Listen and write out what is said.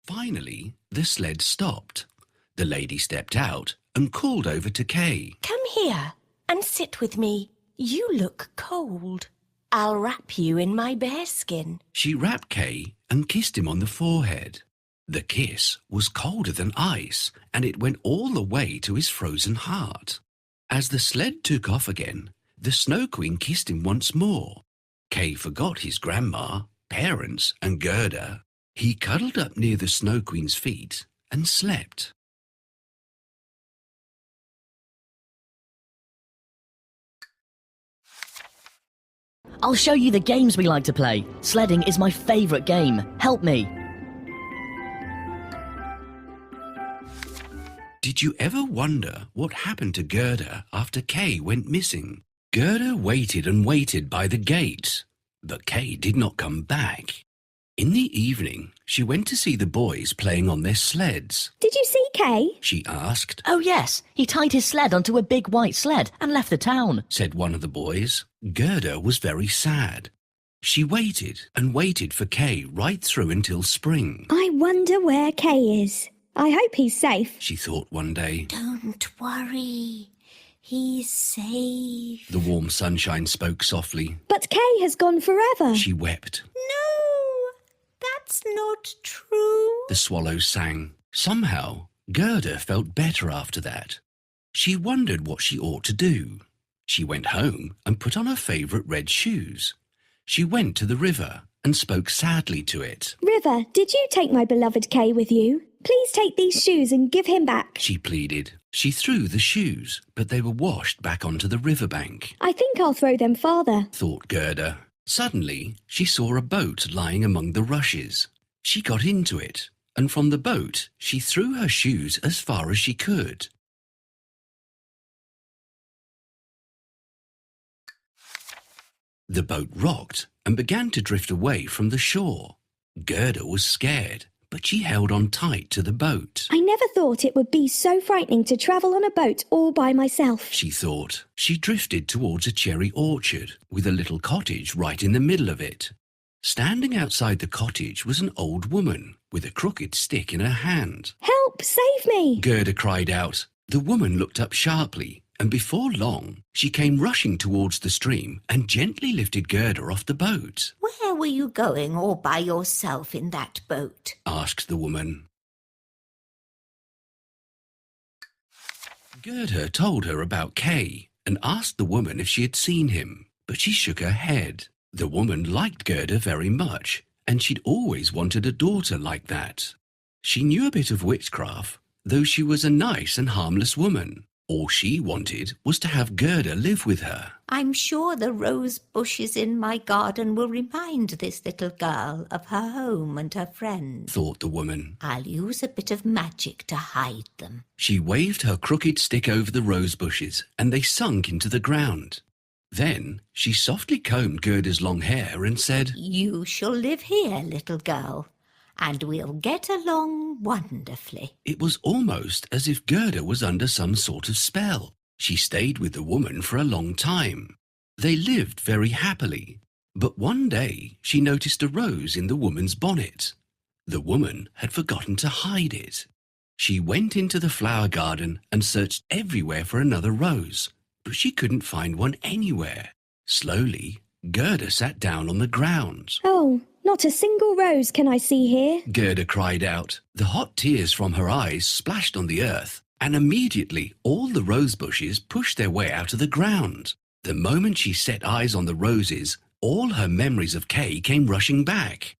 Finally, the sled stopped. The lady stepped out and called over to Kay. Come here and sit with me. You look cold. I'll wrap you in my bearskin. She wrapped Kay and kissed him on the forehead. The kiss was colder than ice, and it went all the way to his frozen heart. As the sled took off again, the Snow Queen kissed him once more. Kay forgot his grandma, parents, and Gerda. He cuddled up near the Snow Queen's feet and slept. I'll show you the games we like to play. Sledding is my favourite game. Help me. Did you ever wonder what happened to Gerda after Kay went missing? Gerda waited and waited by the gate, but Kay did not come back. In the evening, she went to see the boys playing on their sleds. Did you see Kay? She asked. Oh yes, he tied his sled onto a big white sled and left the town, said one of the boys. Gerda was very sad. She waited and waited for Kay right through until spring. I wonder where Kay is. I hope he's safe, she thought one day. Don't worry. He's safe. The warm sunshine spoke softly. But Kay has gone forever. She wept. No, that's not true. The swallows sang. Somehow, Gerda felt better after that. She wondered what she ought to do. She went home and put on her favourite red shoes. She went to the river and spoke sadly to it. River, did you take my beloved Kay with you? Please take these shoes and give him back, she pleaded. She threw the shoes, but they were washed back onto the riverbank. I think I'll throw them farther, thought Gerda. Suddenly, she saw a boat lying among the rushes. She got into it, and from the boat, she threw her shoes as far as she could. The boat rocked and began to drift away from the shore. Gerda was scared, but she held on tight to the boat. I never thought it would be so frightening to travel on a boat all by myself, she thought. She drifted towards a cherry orchard with a little cottage right in the middle of it. Standing outside the cottage was an old woman with a crooked stick in her hand. Help, save me, Gerda cried out. The woman looked up sharply, and before long, she came rushing towards the stream and gently lifted Gerda off the boat. Where were you going all by yourself in that boat? Asked the woman. Gerda told her about Kay and asked the woman if she had seen him, but she shook her head. The woman liked Gerda very much, and she'd always wanted a daughter like that. She knew a bit of witchcraft, though she was a nice and harmless woman. All she wanted was to have Gerda live with her. I'm sure the rose bushes in my garden will remind this little girl of her home and her friends, thought the woman. I'll use a bit of magic to hide them. She waved her crooked stick over the rose bushes, and they sunk into the ground. Then she softly combed Gerda's long hair and said, You shall live here, little girl, and we'll get along wonderfully. It was almost as if Gerda was under some sort of spell. She stayed with the woman for a long time. They lived very happily. But one day she noticed a rose in the woman's bonnet. The woman had forgotten to hide it. She went into the flower garden and searched everywhere for another rose, but she couldn't find one anywhere. Slowly, Gerda sat down on the ground. Oh, not a single rose can I see here, Gerda cried out. The hot tears from her eyes splashed on the earth, and immediately all the rose bushes pushed their way out of the ground. The moment she set eyes on the roses, all her memories of Kay came rushing back.